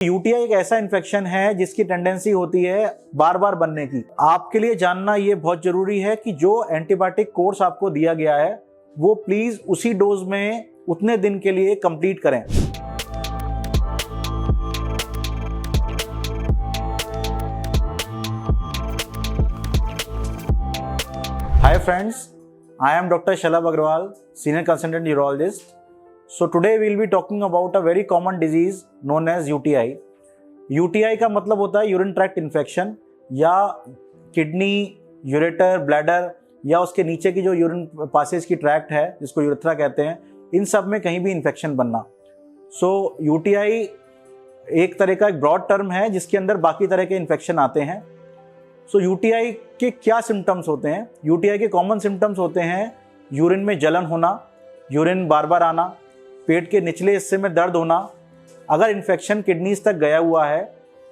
UTI एक ऐसा infection है जिसकी टेंडेंसी होती है बार बार बनने की। आपके लिए जानना ये बहुत जरूरी है कि जो एंटीबायोटिक कोर्स आपको दिया गया है वो प्लीज उसी डोज में उतने दिन के लिए कंप्लीट करें। Hi friends, I am Dr. Shalabh Agarwal, Senior Consultant Urologist. So today we will be talking about a very common disease known as UTI. UTI का मतलब होता है यूरिन ट्रैक्ट इन्फेक्शन या किडनी, यूरेटर, ब्लैडर या उसके नीचे की जो यूरिन पासेज की ट्रैक्ट है जिसको यूरेथ्रा कहते हैं, इन सब में कहीं भी इन्फेक्शन बनना। सो UTI एक तरह का एक ब्रॉड टर्म है जिसके अंदर बाकी तरह के इन्फेक्शन आते हैं। सो यूटीआई के क्या सिम्टम्स होते हैं? यूटीआई के कॉमन सिम्टम्स होते हैं यूरिन में जलन होना, यूरिन बार बार आना, पेट के निचले हिस्से में दर्द होना। अगर इन्फेक्शन किडनीज तक गया हुआ है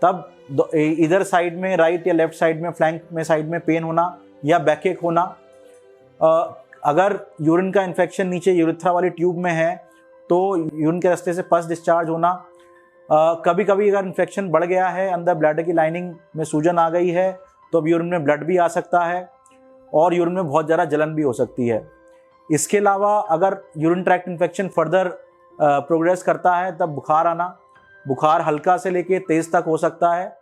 तब इधर साइड में, राइट या लेफ्ट साइड में, फ्लैंक में साइड में पेन होना या बैकएक होना। अगर यूरिन का इन्फेक्शन नीचे यूरेथ्रा वाली ट्यूब में है तो यूरिन के रास्ते से पस डिस्चार्ज होना। कभी कभी अगर इन्फेक्शन बढ़ गया है, अंदर ब्लैडर की लाइनिंग में सूजन आ गई है तो अब यूरिन में ब्लड भी आ सकता है और यूरिन में बहुत ज़्यादा जलन भी हो सकती है। इसके अलावा अगर urine tract infection further progress करता है तब बुखार आना, बुखार हल्का से लेके तेज़ तक हो सकता है।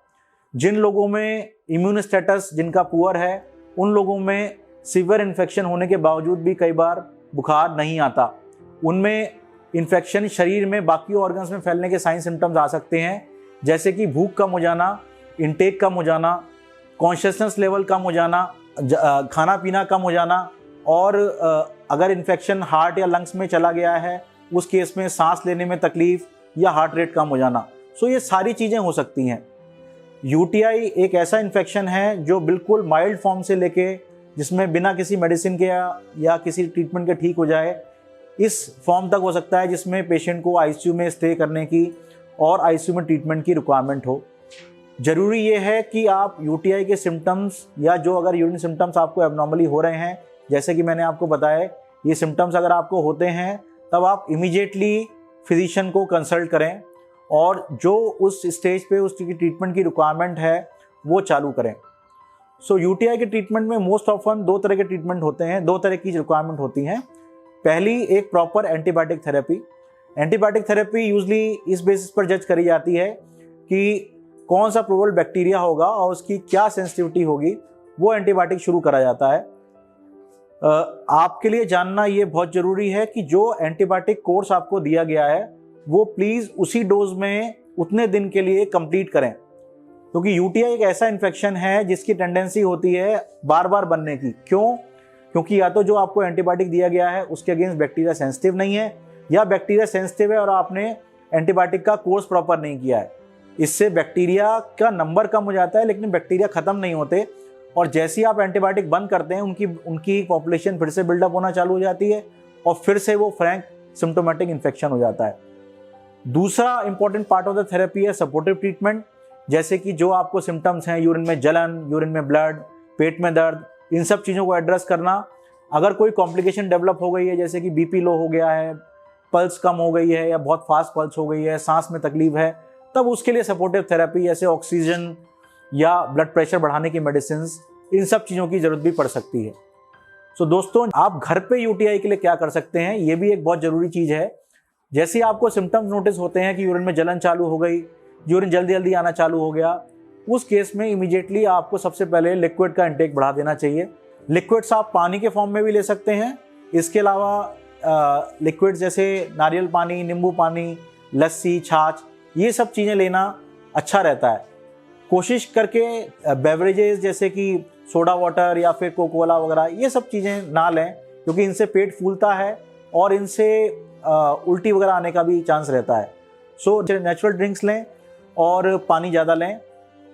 जिन लोगों में इम्यून स्टेटस जिनका पुअर है उन लोगों में सीवियर इन्फेक्शन होने के बावजूद भी कई बार बुखार नहीं आता। उनमें इन्फेक्शन शरीर में बाकी ऑर्गन्स में फैलने के साइन सिम्टम्स आ सकते हैं, जैसे कि भूख कम हो जाना, इंटेक कम हो जाना, कॉन्शियसनेस लेवल कम हो जाना, खाना पीना कम हो जाना और अगर इन्फेक्शन हार्ट या लंग्स में चला गया है उस केस में सांस लेने में तकलीफ या हार्ट रेट कम हो जाना। सो ये सारी चीज़ें हो सकती हैं। यूटीआई एक ऐसा इन्फेक्शन है जो बिल्कुल माइल्ड फॉर्म से लेके जिसमें बिना किसी मेडिसिन के या किसी ट्रीटमेंट के ठीक हो जाए, इस फॉर्म तक हो सकता है जिसमें पेशेंट को आईसीयू में स्टे करने की और आईसीयू में ट्रीटमेंट की रिक्वायरमेंट हो। ज़रूरी ये है कि आप यूटीआई के सिम्टम्स या जो अगर यूरिन सिम्टम्स आपको एबनॉर्मली हो रहे हैं, जैसे कि मैंने आपको बताया, ये सिम्टम्स अगर आपको होते हैं तब आप इमीडिएटली फिजिशियन को कंसल्ट करें और जो उस स्टेज पे उसकी ट्रीटमेंट की रिक्वायरमेंट है वो चालू करें। सो यूटीआई के ट्रीटमेंट में मोस्ट ऑफन दो तरह के ट्रीटमेंट होते हैं, दो तरह की रिक्वायरमेंट होती हैं। पहली एक proper antibiotic therapy. Antibiotic therapy usually इस बेसिस पर जज करी जाती है कि कौन सा प्रोबेबल बैक्टीरिया होगा और उसकी क्या सेंसिटिविटी होगी, वो एंटीबायोटिक शुरू करा जाता है। आपके लिए जानना ये बहुत ज़रूरी है कि जो एंटीबायोटिक कोर्स आपको दिया गया है वो प्लीज़ उसी डोज में उतने दिन के लिए कंप्लीट करें, क्योंकि यूटीआई एक ऐसा इन्फेक्शन है जिसकी टेंडेंसी होती है बार बार बनने की। क्यों? क्योंकि या तो जो आपको एंटीबायोटिक दिया गया है उसके अगेंस्ट बैक्टीरिया सेंसिटिव नहीं है, या बैक्टीरिया सेंसिटिव है और आपने एंटीबायोटिक का कोर्स प्रॉपर नहीं किया है। इससे बैक्टीरिया का नंबर कम हो जाता है लेकिन बैक्टीरिया ख़त्म नहीं होते, और जैसे ही आप एंटीबायोटिक बंद करते हैं उनकी पॉपुलेशन फिर से बिल्डअप होना चालू हो जाती है और फिर से वो फ्रैंक सिम्टोमेटिक इन्फेक्शन हो जाता है। दूसरा important part of the therapy है सपोर्टिव ट्रीटमेंट, जैसे कि जो आपको सिम्टम्स हैं यूरिन में जलन, यूरिन में ब्लड, पेट में दर्द, इन सब चीज़ों को एड्रेस करना। अगर कोई कॉम्प्लिकेशन डेवलप हो गई है, जैसे कि बीपी लो हो गया है, पल्स कम हो गई है या बहुत फास्ट पल्स हो गई है, सांस में तकलीफ है, तब उसके लिए सपोर्टिव थेरेपी जैसे ऑक्सीजन या ब्लड प्रेशर बढ़ाने की मेडिसिन, इन सब चीज़ों की ज़रूरत भी पड़ सकती है। सो दोस्तों, आप घर पे यूटीआई के लिए क्या कर सकते हैं, ये भी एक बहुत ज़रूरी चीज़ है। जैसे आपको सिम्टम्स नोटिस होते हैं कि यूरिन में जलन चालू हो गई, यूरिन जल्दी जल्दी आना चालू हो गया, उस केस में इमीडिएटली आपको सबसे पहले लिक्विड का इंटेक बढ़ा देना चाहिए। लिक्विड्स आप पानी के फॉर्म में भी ले सकते हैं। इसके अलावा लिक्विड जैसे नारियल पानी, नींबू पानी, लस्सी, छाछ, ये सब चीज़ें लेना अच्छा रहता है। कोशिश करके बेवरेजेस जैसे कि सोडा वाटर या फिर कोको कोला वगैरह ये सब चीज़ें ना लें, क्योंकि इनसे पेट फूलता है और इनसे उल्टी वगैरह आने का भी चांस रहता है। सो नेचुरल ड्रिंक्स लें और पानी ज़्यादा लें।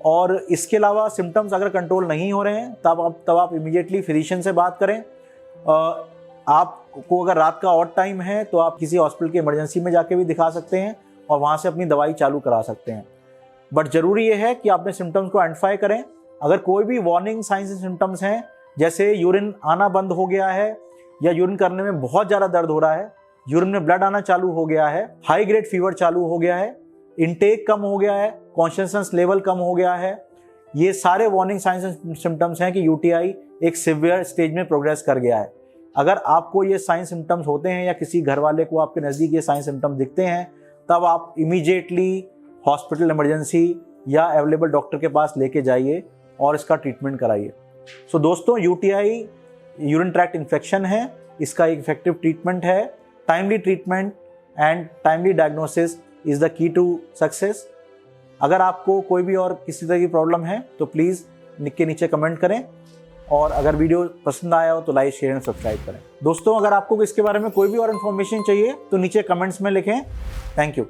और इसके अलावा सिम्टम्स अगर कंट्रोल नहीं हो रहे हैं तब आप इमीडिएटली फिजिशियन से बात करें। आपको अगर रात का ऑड टाइम है तो आप किसी हॉस्पिटल की इमरजेंसी में जाके भी दिखा सकते हैं और वहाँ से अपनी दवाई चालू करा सकते हैं। बट ज़रूरी ये है कि आपने सिम्टम्स को आइडेंटिफाई करें। अगर कोई भी वार्निंग साइंस एंड सिम्टम्स हैं, जैसे यूरिन आना बंद हो गया है या यूरिन करने में बहुत ज़्यादा दर्द हो रहा है, यूरिन में ब्लड आना चालू हो गया है, हाई ग्रेड फीवर चालू हो गया है, इनटेक कम हो गया है, कॉन्शियसनेस लेवल कम हो गया है, ये सारे वार्निंग साइंस एंड सिम्टम्स हैं कि यूटीआई एक सिवियर स्टेज में प्रोग्रेस कर गया है। अगर आपको ये साइन सिम्टम्स होते हैं या किसी घर वाले को आपके नज़दीक ये साइन सिम्टम्स दिखते हैं, तब आप इमीडिएटली हॉस्पिटल इमरजेंसी या अवेलेबल डॉक्टर के पास लेके जाइए और इसका ट्रीटमेंट कराइए। सो दोस्तों, यूटीआई यूरिन ट्रैक्ट इन्फेक्शन है, इसका एक इफेक्टिव ट्रीटमेंट है। Timely treatment and timely diagnosis is the key to success. अगर आपको कोई भी और किसी तरह की प्रॉब्लम है तो प्लीज़ के नीचे कमेंट करें, और अगर वीडियो पसंद आया हो तो लाइक, शेयर एंड सब्सक्राइब करें। दोस्तों, अगर आपको इसके बारे में कोई भी और इन्फॉर्मेशन चाहिए तो नीचे कमेंट्स में लिखें। Thank you.